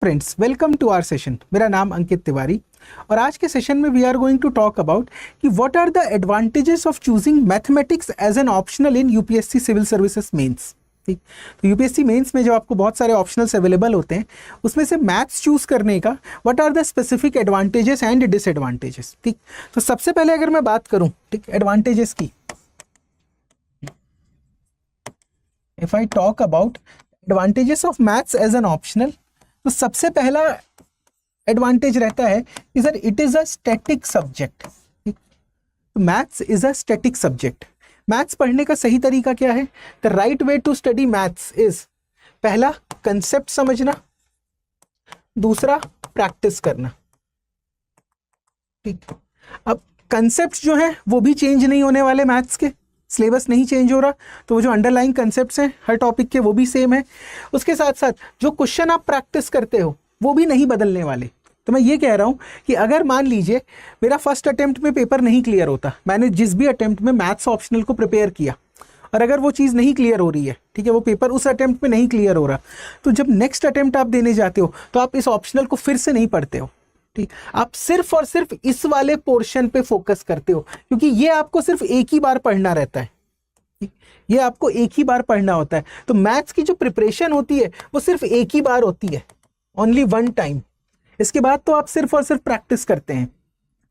Friends, welcome to our session. मेरा नाम अंकित तिवारी और आज के सेशन में we are going to talk about कि what are the advantages of choosing mathematics as an optional in UPSC civil services mains. ठीक, तो यूपीएससी मेंस में जो आपको बहुत सारे ऑप्शनल्स अवेलेबल होते हैं उसमें से मैथ्स चूज करने का what are the specific advantages and disadvantages. ठीक, तो सबसे पहले अगर मैं बात करूं ठीक एडवांटेजेस की, if I talk about advantages of maths as an optional, तो सबसे पहला एडवांटेज रहता है कि sir it is a static subject. Maths is a static subject. Maths पढ़ने का सही तरीका क्या है? The right way to study maths इज पहला कंसेप्ट समझना, दूसरा प्रैक्टिस करना। ठीक, अब कंसेप्ट जो है वो भी चेंज नहीं होने वाले, मैथ्स के सिलेबस नहीं चेंज हो रहा, तो वो जो अंडरलाइन कंसेप्ट्स हैं हर टॉपिक के वो भी सेम है। उसके साथ साथ जो क्वेश्चन आप प्रैक्टिस करते हो वो भी नहीं बदलने वाले। तो मैं ये कह रहा हूँ कि अगर मान लीजिए मेरा फर्स्ट अटेम्प्ट में पेपर नहीं क्लियर होता, मैंने जिस भी अटेम्प्ट में मैथ्स ऑप्शनल को प्रिपेयर किया और अगर वो चीज़ नहीं क्लियर हो रही है, ठीक है, वो पेपर उस अटेम्प्ट में नहीं क्लियर हो रहा, तो जब नेक्स्ट अटेम्प्ट आप देने जाते हो तो आप इस ऑप्शनल को फिर से नहीं पढ़ते हो। ठीक, आप सिर्फ और सिर्फ इस वाले पोर्शन पे फोकस करते हो क्योंकि ये आपको सिर्फ एक ही बार पढ़ना रहता है। ये आपको एक ही बार पढ़ना होता है। तो मैथ्स की जो प्रिपरेशन होती है वो सिर्फ एक ही बार होती है, ओनली वन टाइम। इसके बाद तो आप सिर्फ और सिर्फ प्रैक्टिस करते हैं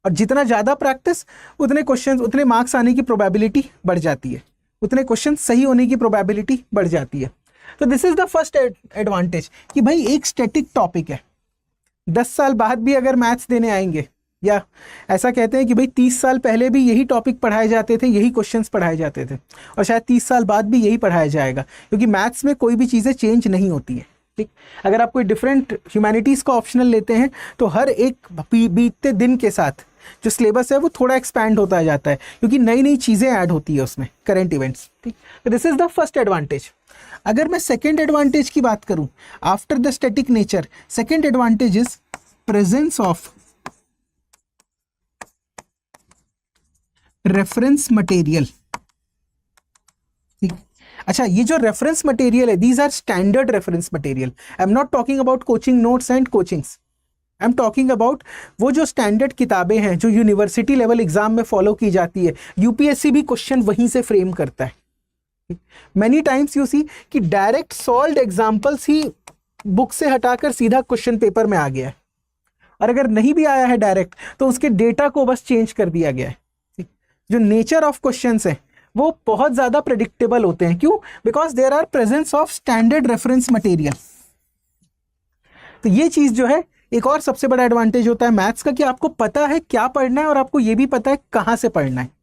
और जितना ज़्यादा प्रैक्टिस उतने क्वेश्चन, उतने मार्क्स आने की प्रोबेबिलिटी बढ़ जाती है, उतने क्वेश्चन सही होने की प्रोबेबिलिटी बढ़ जाती है। तो this is the first advantage कि भाई एक स्टैटिक टॉपिक है। 10 साल बाद भी अगर मैथ्स देने आएंगे, या ऐसा कहते हैं कि भाई 30 साल पहले भी यही टॉपिक पढ़ाए जाते थे, यही क्वेश्चंस पढ़ाए जाते थे और शायद 30 साल बाद भी यही पढ़ाया जाएगा क्योंकि मैथ्स में कोई भी चीज़ें चेंज नहीं होती है। ठीक, अगर आप कोई डिफरेंट ह्यूमैनिटीज़ का ऑप्शनल लेते हैं तो हर एक बीतते दिन के साथ जो सिलेबस है वो थोड़ा एक्सपैंड होता जाता है क्योंकि नई नई चीज़ें ऐड होती है उसमें, करंट इवेंट्स। ठीक, तो this is the first advantage. अगर मैं सेकेंड एडवांटेज की बात करूं, after the static nature, second advantage is presence of reference material. ठीक, अच्छा, ये जो रेफरेंस मटेरियल है, these are standard reference material. I am not talking about coaching notes and coachings, I am talking about वो जो standard किताबें हैं जो यूनिवर्सिटी लेवल एग्जाम में फॉलो की जाती है। यूपीएससी भी क्वेश्चन वहीं से फ्रेम करता है। मैनी टाइम्स यू सी कि डायरेक्ट सॉल्व्ड एग्जाम्पल्स ही बुक से हटाकर सीधा क्वेश्चन पेपर में आ गया है, और अगर नहीं भी आया है डायरेक्ट तो उसके डेटा को बस चेंज कर दिया गया है। जो नेचर ऑफ क्वेश्चंस है वो बहुत ज्यादा प्रेडिक्टेबल होते हैं। क्यों? Because there are presence of standard reference material. तो ये चीज जो है एक और सबसे बड़ा एडवांटेज होता है मैथ्स का कि आपको पता है क्या पढ़ना है और आपको ये भी पता है कहां से पढ़ना है।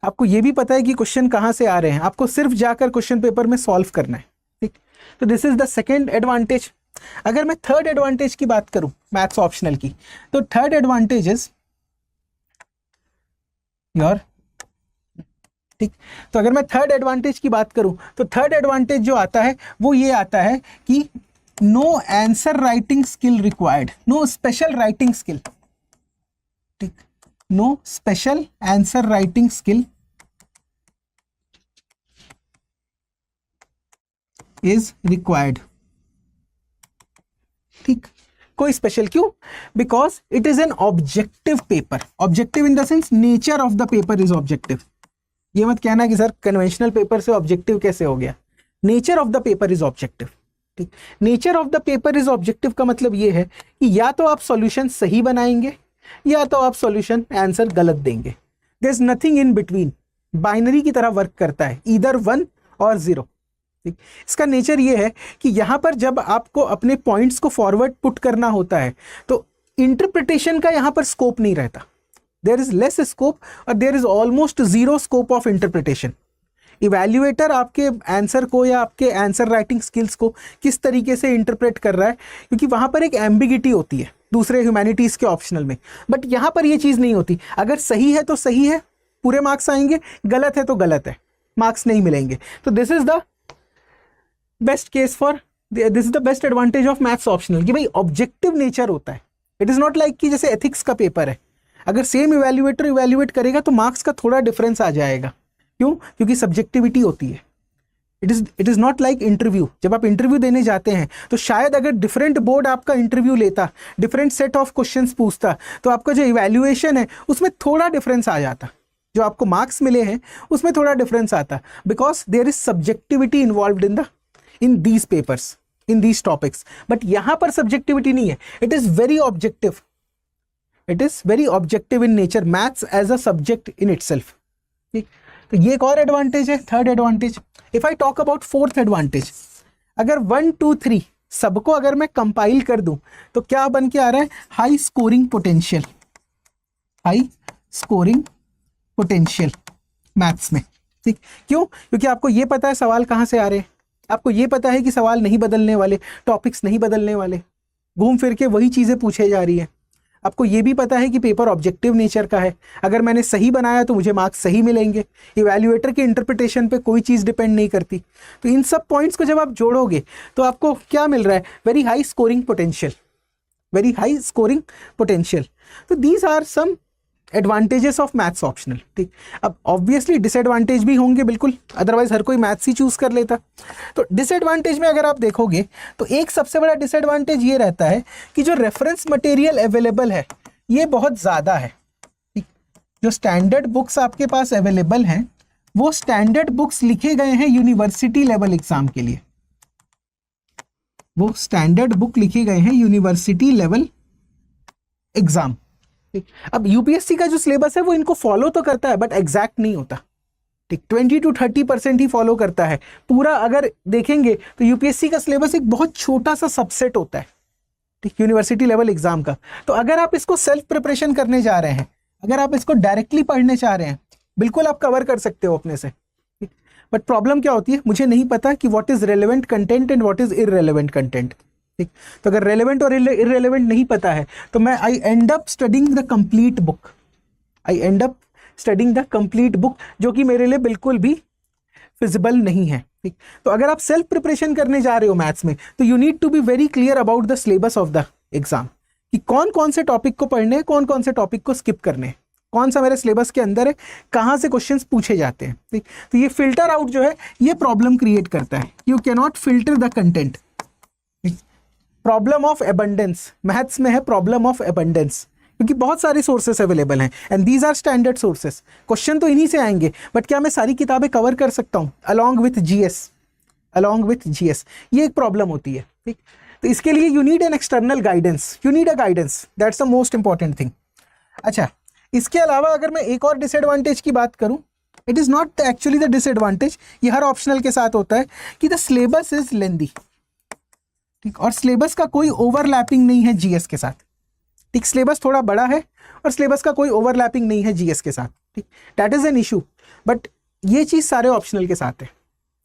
आपको ये भी पता है कि क्वेश्चन कहां से आ रहे हैं, आपको सिर्फ जाकर क्वेश्चन पेपर में सॉल्व करना है। ठीक, तो this is the second advantage. अगर मैं थर्ड एडवांटेज की बात करूं मैथ्स ऑप्शनल की, तो थर्ड एडवांटेज इज योर, ठीक, तो अगर मैं थर्ड एडवांटेज की बात करूं तो थर्ड एडवांटेज जो आता है वो ये आता है कि no answer writing skill required, no special writing skill. ठीक, no special answer writing skill is required. ठीक, कोई स्पेशल, क्यों? Because it is an objective paper. Objective in the sense nature of the paper is objective. ये मत कहना कि sir conventional paper से objective कैसे हो गया। Nature of the paper is objective. ठीक, nature of the paper is objective का मतलब ये है कि या तो आप सॉल्यूशन सही बनाएंगे या तो आप सॉल्यूशन आंसर गलत देंगे। There is nothing in between, binary की तरह वर्क करता है, ईदर 1 और 0। ठीक, इसका नेचर ये है कि यहां पर जब आपको अपने पॉइंट्स को फॉरवर्ड पुट करना होता है तो इंटरप्रिटेशन का यहां पर स्कोप नहीं रहता। देयर इज लेस स्कोप और there is almost zero scope of interpretation. Evaluator आपके आंसर को या आपके आंसर राइटिंग स्किल्स को किस तरीके से इंटरप्रेट कर रहा है, क्योंकि वहां पर एक एम्बिगिटी होती है दूसरे ह्यूमैनिटीज के ऑप्शनल में, बट यहां पर ये चीज नहीं होती। अगर सही है तो सही है, पूरे मार्क्स आएंगे, गलत है तो गलत है, मार्क्स नहीं मिलेंगे। तो this is the best case for, this is the best advantage of maths optional कि भाई ऑब्जेक्टिव नेचर होता है। इट इज नॉट लाइक कि जैसे एथिक्स का पेपर है, अगर सेम इवैल्यूएटर इवैल्यूएट करेगा तो मार्क्स का थोड़ा डिफरेंस आ जाएगा। क्यों? क्योंकि सब्जेक्टिविटी होती है। It is not like interview. जब आप इंटरव्यू देने जाते हैं तो शायद अगर डिफरेंट बोर्ड आपका इंटरव्यू लेता, डिफरेंट सेट ऑफ क्वेश्चंस पूछता, तो आपका जो इवैल्यूएशन है उसमें थोड़ा डिफरेंस आ जाता, जो आपको मार्क्स मिले हैं उसमें थोड़ा डिफरेंस आता, because there is subjectivity involved in these papers, in these topics. But यहाँ पर सब्जेक्टिविटी नहीं है, it is very objective, it is very objective in nature, maths as a subject in itself. ठीक, तो ये एक और एडवांटेज है, third advantage. If I talk about fourth advantage, अगर 1 2 3 सबको अगर मैं कंपाइल कर दूं तो क्या बन के आ रहा है, high scoring potential, high scoring potential maths में। ठीक, क्यों? क्योंकि आपको ये पता है सवाल कहाँ से आ रहे हैं, आपको ये पता है कि सवाल नहीं बदलने वाले, टॉपिक्स नहीं बदलने वाले, घूम फिर के वही चीज़ें पूछे जा रही है। आपको ये भी पता है कि पेपर ऑब्जेक्टिव नेचर का है, अगर मैंने सही बनाया तो मुझे मार्क्स सही मिलेंगे, इवैल्यूएटर की इंटरप्रिटेशन पे कोई चीज़ डिपेंड नहीं करती। तो इन सब पॉइंट्स को जब आप जोड़ोगे तो आपको क्या मिल रहा है, very high scoring potential, very high scoring potential. तो these are some advantages of maths optional. ठीक, अब ऑब्वियसली डिसएडवांटेज भी होंगे बिल्कुल, अदरवाइज हर कोई मैथ्स ही चूज कर लेता। तो डिसएडवांटेज में अगर आप देखोगे तो एक सबसे बड़ा डिसएडवांटेज ये रहता है कि जो रेफरेंस मटेरियल अवेलेबल है ये बहुत ज़्यादा है। ठीक, जो स्टैंडर्ड बुक्स आपके पास अवेलेबल हैं वो स्टैंडर्ड बुक्स लिखे गए हैं यूनिवर्सिटी लेवल एग्जाम के लिए, वो स्टैंडर्ड बुक लिखे गए हैं यूनिवर्सिटी लेवल एग्जाम। ठीक, अब यूपीएससी का जो सिलेबस है वो इनको फॉलो तो करता है बट एग्जैक्ट नहीं होता। ठीक, 20 to 30% ही फॉलो करता है पूरा। अगर देखेंगे तो यूपीएससी का सिलेबस एक बहुत छोटा सा सबसेट होता है, ठीक, यूनिवर्सिटी लेवल एग्जाम का। तो अगर आप इसको सेल्फ प्रिपरेशन करने जा रहे हैं, अगर आप इसको डायरेक्टली पढ़ने चाह रहे हैं, बिल्कुल आप कवर कर सकते हो अपने से। बट प्रॉब्लम क्या होती है, मुझे नहीं पता कि what is relevant content and what is irrelevant content. ठीक, तो अगर रेलेवेंट और इररेलेवेंट नहीं पता है तो मैं I end up studying the complete book, I end up studying the complete book, जो कि मेरे लिए बिल्कुल भी फिजिबल नहीं है। ठीक, तो अगर आप सेल्फ प्रिपरेशन करने जा रहे हो मैथ्स में तो you need to be very clear about the syllabus of the exam, कि कौन कौन से टॉपिक को पढ़ने हैं, कौन कौन से टॉपिक को स्किप करने हैं, कौन सा मेरे सिलेबस के अंदर है, कहाँ से क्वेश्चंस पूछे जाते हैं। ठीक, तो ये फिल्टर आउट जो है ये प्रॉब्लम क्रिएट करता है, you can not filter the content. Problem of abundance, maths में है प्रॉब्लम ऑफ एबंडेंस, क्योंकि बहुत सारे सोर्सेस अवेलेबल हैं and these are standard sources. Question तो इन्हीं से आएंगे बट क्या मैं सारी किताबें कवर कर सकता हूँ along with GS, along with GS, ये एक प्रॉब्लम होती है। ठीक, तो इसके लिए you need an external guidance, you need a guidance, that's the most important thing. अच्छा, इसके अलावा अगर मैं एक और डिसएडवांटेज की बात करूं, it is not actually the disadvantage, ये हर ऑप्शनल के साथ होता है कि द सिलेबस इज लेंदी। ठीक, और सिलेबस का कोई ओवरलैपिंग नहीं है जीएस के साथ। ठीक, सिलेबस थोड़ा बड़ा है और सिलेबस का कोई ओवरलैपिंग नहीं है जीएस के साथ। ठीक, that is an issue, but ये चीज़ सारे ऑप्शनल के साथ है।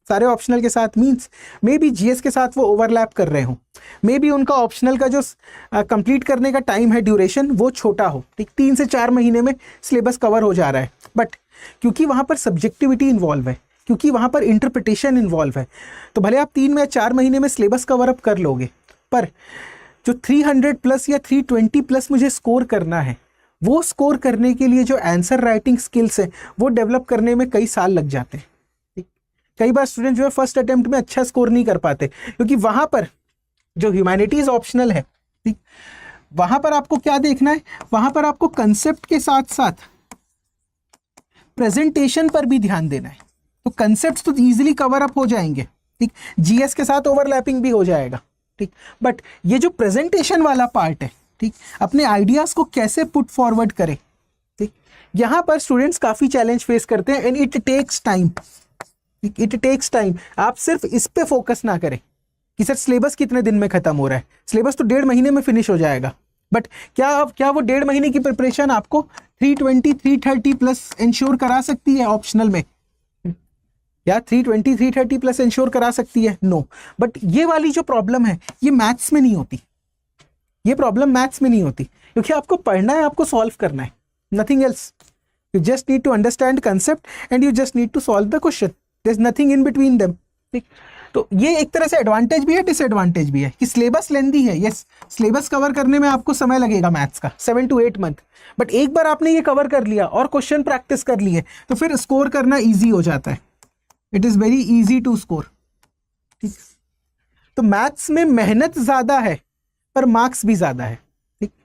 सारे ऑप्शनल के साथ मीन्स मे बी जीएस के साथ वो ओवरलैप कर रहे हो, मे बी उनका ऑप्शनल का जो कंप्लीट करने का टाइम है, ड्यूरेशन, वो छोटा हो। ठीक, 3 से 4 महीने में सिलेबस कवर हो जा रहा है, बट क्योंकि वहाँ पर सब्जेक्टिविटी इन्वॉल्व है, क्योंकि वहाँ पर इंटरप्रिटेशन इन्वॉल्व है, तो भले आप 3 या 4 महीने में सिलेबस कवर अप कर लोगे, पर जो 300 प्लस या 320 प्लस मुझे स्कोर करना है, वो स्कोर करने के लिए जो आंसर राइटिंग स्किल्स है वो डेवलप करने में कई साल लग जाते हैं। कई बार स्टूडेंट जो है फर्स्ट अटेम्प्ट में अच्छा स्कोर नहीं कर पाते, क्योंकि वहां पर जो ह्यूमैनिटीज ऑप्शनल है, ठीक, वहां पर आपको क्या देखना है, वहां पर आपको कंसेप्ट के साथ साथ प्रेजेंटेशन पर भी ध्यान देना है। तो कंसेप्ट तो इजीली कवर अप हो जाएंगे, ठीक, जीएस के साथ ओवरलैपिंग भी हो जाएगा, ठीक, बट ये जो प्रेजेंटेशन वाला पार्ट है, ठीक, अपने आइडियाज को कैसे पुट फॉरवर्ड करें, ठीक, यहां पर स्टूडेंट्स काफी चैलेंज फेस करते हैं and it takes time, it takes time. आप सिर्फ इस पे फोकस ना करें कि सर सिलेबस कितने दिन में खत्म हो रहा है, सिलेबस तो 1.5 महीने में फिनिश हो जाएगा, बट क्या वो 1.5 महीने की प्रिपरेशन आपको 320 330 प्लस इंश्योर करा सकती है ऑप्शनल में? या 320 330 प्लस इंश्योर करा सकती है? नो। बट ये वाली जो प्रॉब्लम है ये मैथ्स में नहीं होती, ये प्रॉब्लम मैथ्स में नहीं होती, क्योंकि आपको पढ़ना है, आपको सॉल्व करना है, nothing else. You just need to understand concept and you just need to solve the question, there is nothing in between them, ठीक। तो ये एक तरह से एडवांटेज भी है, डिसएडवांटेज भी है कि सिलेबस लेंदी है। यस, सिलेबस कवर करने में आपको समय लगेगा मैथ्स का 7 to 8 मंथ, बट एक बार आपने ये कवर कर लिया और क्वेश्चन प्रैक्टिस कर लिए तो फिर स्कोर करना ईजी हो जाता है, it is very easy to score. ठीक, तो मैथ्स में मेहनत ज्यादा है पर मार्क्स भी ज्यादा है। ठीक,